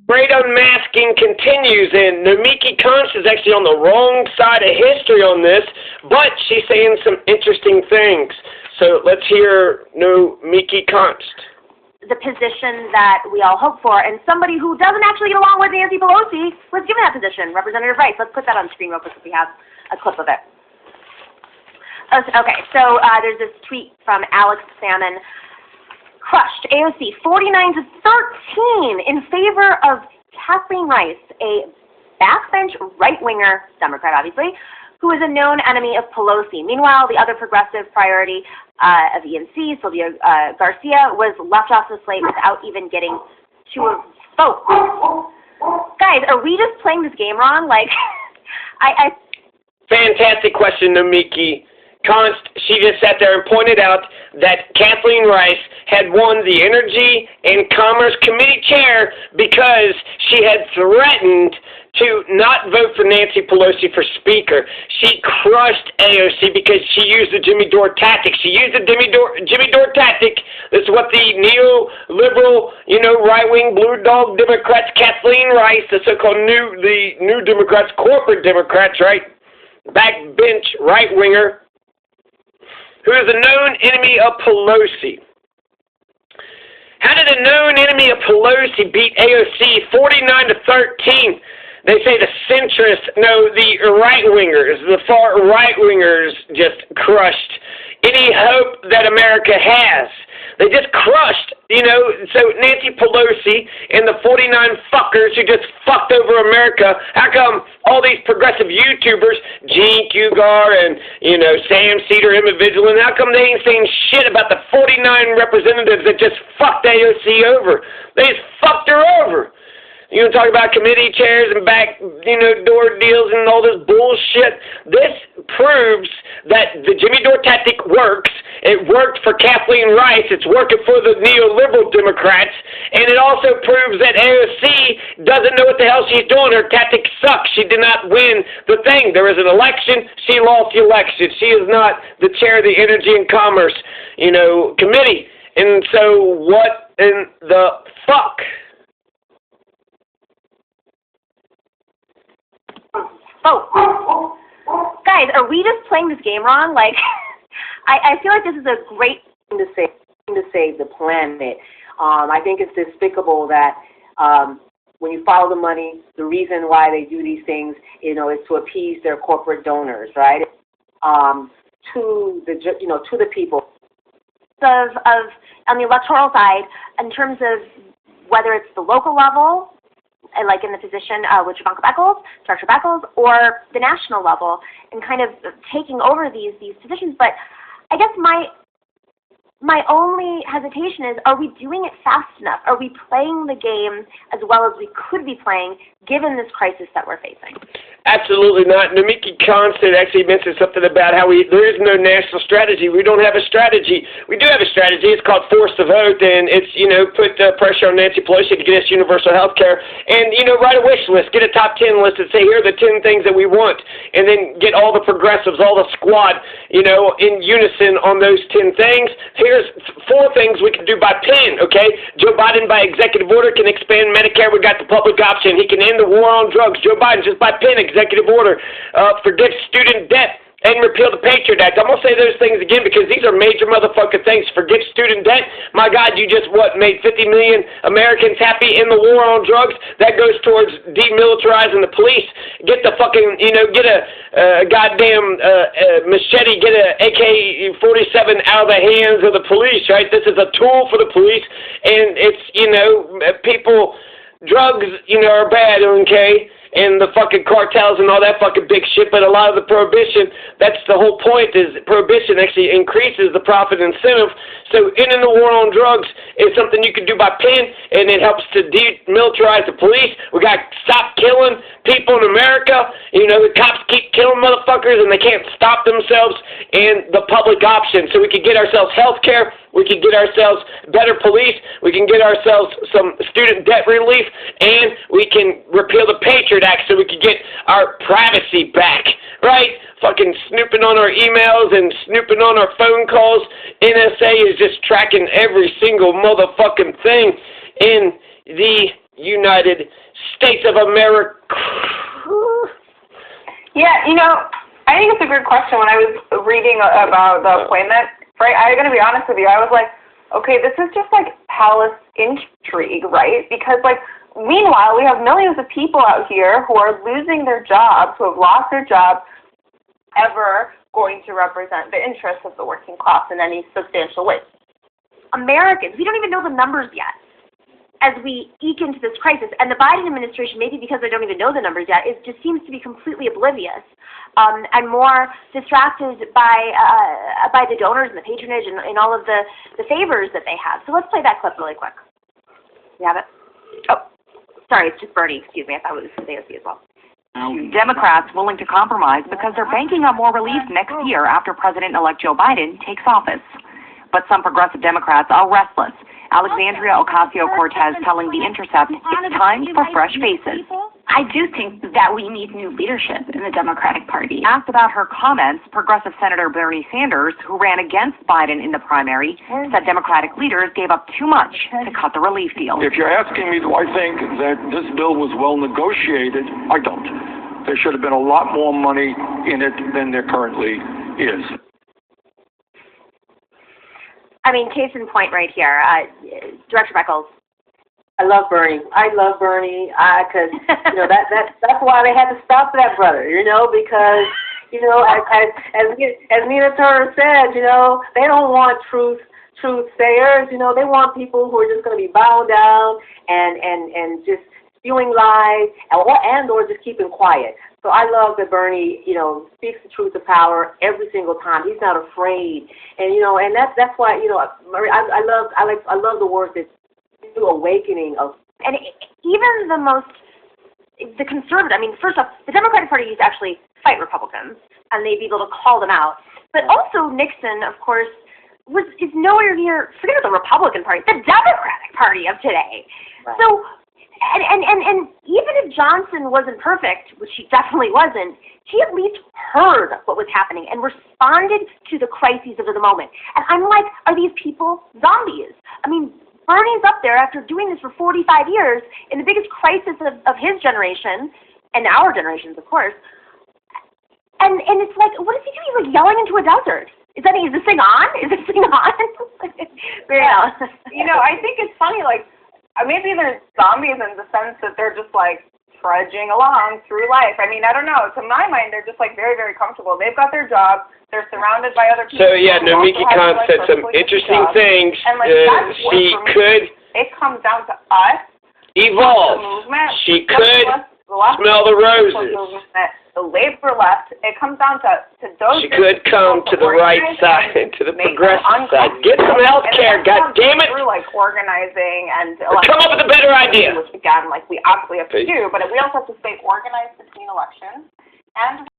Great unmasking continues, and Nomiki Konst is actually on the wrong side of history on this, but she's saying some interesting things. So let's hear Nomiki Konst. The position that we all hope for, and somebody who doesn't actually get along with Nancy Pelosi was given that position, Representative Rice. Let's put that on screen real quick if we have a clip of it. Okay, so there's this tweet from Alex Salmon. Crushed AOC 49-13 in favor of Kathleen Rice, a backbench right-winger, Democrat obviously, who is a known enemy of Pelosi. Meanwhile, the other progressive priority of ENC, Sylvia Garcia, was left off the slate without even getting to a vote. Guys, are we just playing this game wrong? Like, Fantastic question, Nomiki Konst. She just sat there and pointed out that Kathleen Rice had won the Energy and Commerce Committee chair because she had threatened to not vote for Nancy Pelosi for Speaker. She crushed AOC because she used the Jimmy Dore tactic. She used the Jimmy Dore tactic. This is what the neoliberal, right-wing blue dog Democrats, Kathleen Rice, the so-called new Democrats, corporate Democrats, right? Backbench right-winger, who is a known enemy of Pelosi. How did a known enemy of Pelosi beat AOC 49-13? They say the centrists, the right-wingers, the far right-wingers just crushed any hope that America has. They just crushed, so Nancy Pelosi and the 49 fuckers who just fucked over America, how come all these progressive YouTubers, Gene Cougar and, Sam Cedar, Emma Vigilant, how come they ain't saying shit about the 49 representatives that just fucked AOC over? They just fucked her over. You want to talk about committee chairs and back, door deals and all this bullshit? This proves that the Jimmy Dore tactic works. It worked for Kathleen Rice. It's working for the neoliberal Democrats. And it also proves that AOC doesn't know what the hell she's doing. Her tactics suck. She did not win the thing. There was an election. She lost the election. She is not the chair of the Energy and Commerce, committee. And so what in the fuck? Oh, guys, are we just playing this game wrong? Like, I feel like this is a great thing to save the planet. I think it's despicable that when you follow the money, the reason why they do these things, is to appease their corporate donors, right? To the people. Of on the electoral side, in terms of whether it's the local level, like in the position with Dr. Beckles, or the national level, and kind of taking over these positions. But I guess my only hesitation is, are we doing it fast enough? Are we playing the game as well as we could be playing, given this crisis that we're facing? Absolutely not. Nomiki Konst actually mentioned something about how there is no national strategy. We don't have a strategy. We do have a strategy. It's called Force the Vote, and it's, put pressure on Nancy Pelosi to get us universal health care, and, write a wish list, get a top 10 list and say, here are the 10 things that we want, and then get all the progressives, all the squad, in unison on those 10 things. Here's 4 things we can do by pen, okay? Joe Biden, by executive order, can expand Medicare. We got the public option. He can end the war on drugs. Joe Biden, just by pen, executive order, forgive student debt and repeal the Patriot Act. I'm going to say those things again because these are major motherfucking things. Forgive student debt. My God, you just, made 50 million Americans happy in the war on drugs? That goes towards demilitarizing the police. Get the fucking, get a goddamn machete, get a AK-47 out of the hands of the police, right? This is a tool for the police, and it's, people, drugs, are bad, okay? And the fucking cartels and all that fucking big shit, but a lot of the prohibition, that's the whole point, is prohibition actually increases the profit incentive. So ending the war on drugs is something you can do by pen, and it helps to demilitarize the police. We got to stop killing people in America. The cops keep killing motherfuckers, and they can't stop themselves, and the public option. So we can get ourselves health care. We can get ourselves better police. We can get ourselves some student debt relief, and we can repeal the Patriot Act so we can get our privacy back, right? Fucking snooping on our emails and snooping on our phone calls. NSA is just tracking every single motherfucking thing in the United States of America. Yeah, you know, I think it's a good question. When I was reading about the appointment, right, I'm going to be honest with you, I was like, okay, this is just like palace intrigue, right? Because, like, meanwhile, we have millions of people out here who are losing their jobs, who have lost their jobs, ever going to represent the interests of the working class in any substantial way. Americans, we don't even know the numbers yet as we eke into this crisis. And the Biden administration, maybe because they don't even know the numbers yet, it just seems to be completely oblivious and more distracted by the donors and the patronage and all of the favors that they have. So let's play that clip really quick. You have it? Oh, sorry, it's just Bernie. Excuse me. I thought it was AOC as well. Democrats willing to compromise because they're banking on more relief next year after President-elect Joe Biden takes office. But some progressive Democrats are restless. Alexandria Ocasio-Cortez telling The Intercept it's time for fresh faces. I do think that we need new leadership in the Democratic Party. Asked about her comments, progressive Senator Bernie Sanders, who ran against Biden in the primary, said Democratic leaders gave up too much to cut the relief deal. If you're asking me, do I think that this bill was well negotiated, I don't. There should have been a lot more money in it than there currently is. I mean, case in point right here. Director Beckles. I love Bernie. Because that's why they had to stop that brother. Because as Nina Turner said, they don't want truth sayers. They want people who are just going to be bowed down and just spewing lies or just keeping quiet. So I love that Bernie, speaks the truth to power every single time. He's not afraid, and and that's why I love the work that new awakening of. And even the conservative. I mean, first off, the Democratic Party used to actually fight Republicans, and they'd be able to call them out. But also Nixon, of course, is nowhere near. Forget the Republican Party, the Democratic Party of today. Right. So. And even if Johnson wasn't perfect, which he definitely wasn't, he at least heard what was happening and responded to the crises of the moment. And I'm like, are these people zombies? I mean, Bernie's up there after doing this for 45 years in the biggest crisis of his generation, and our generations, of course. And it's like, what is he doing? He's like yelling into a desert. Is this thing on? Is this thing on? I think it's funny, like, maybe they're zombies in the sense that they're just, like, trudging along through life. I mean, I don't know. To my mind, they're just, like, very, very comfortable. They've got their job. They're surrounded by other people. So, yeah, Nomiki Konst said some interesting things. And, like, she could it comes down to us. Evolve. The movement. She could smell the roses. The labor left. It comes down to those. She could come to the right side, to the progressive side. Get some health care, God damn it! Through, like, organizing and come up with a better idea. Which, again, like, we absolutely have to do, but we also have to stay organized between elections and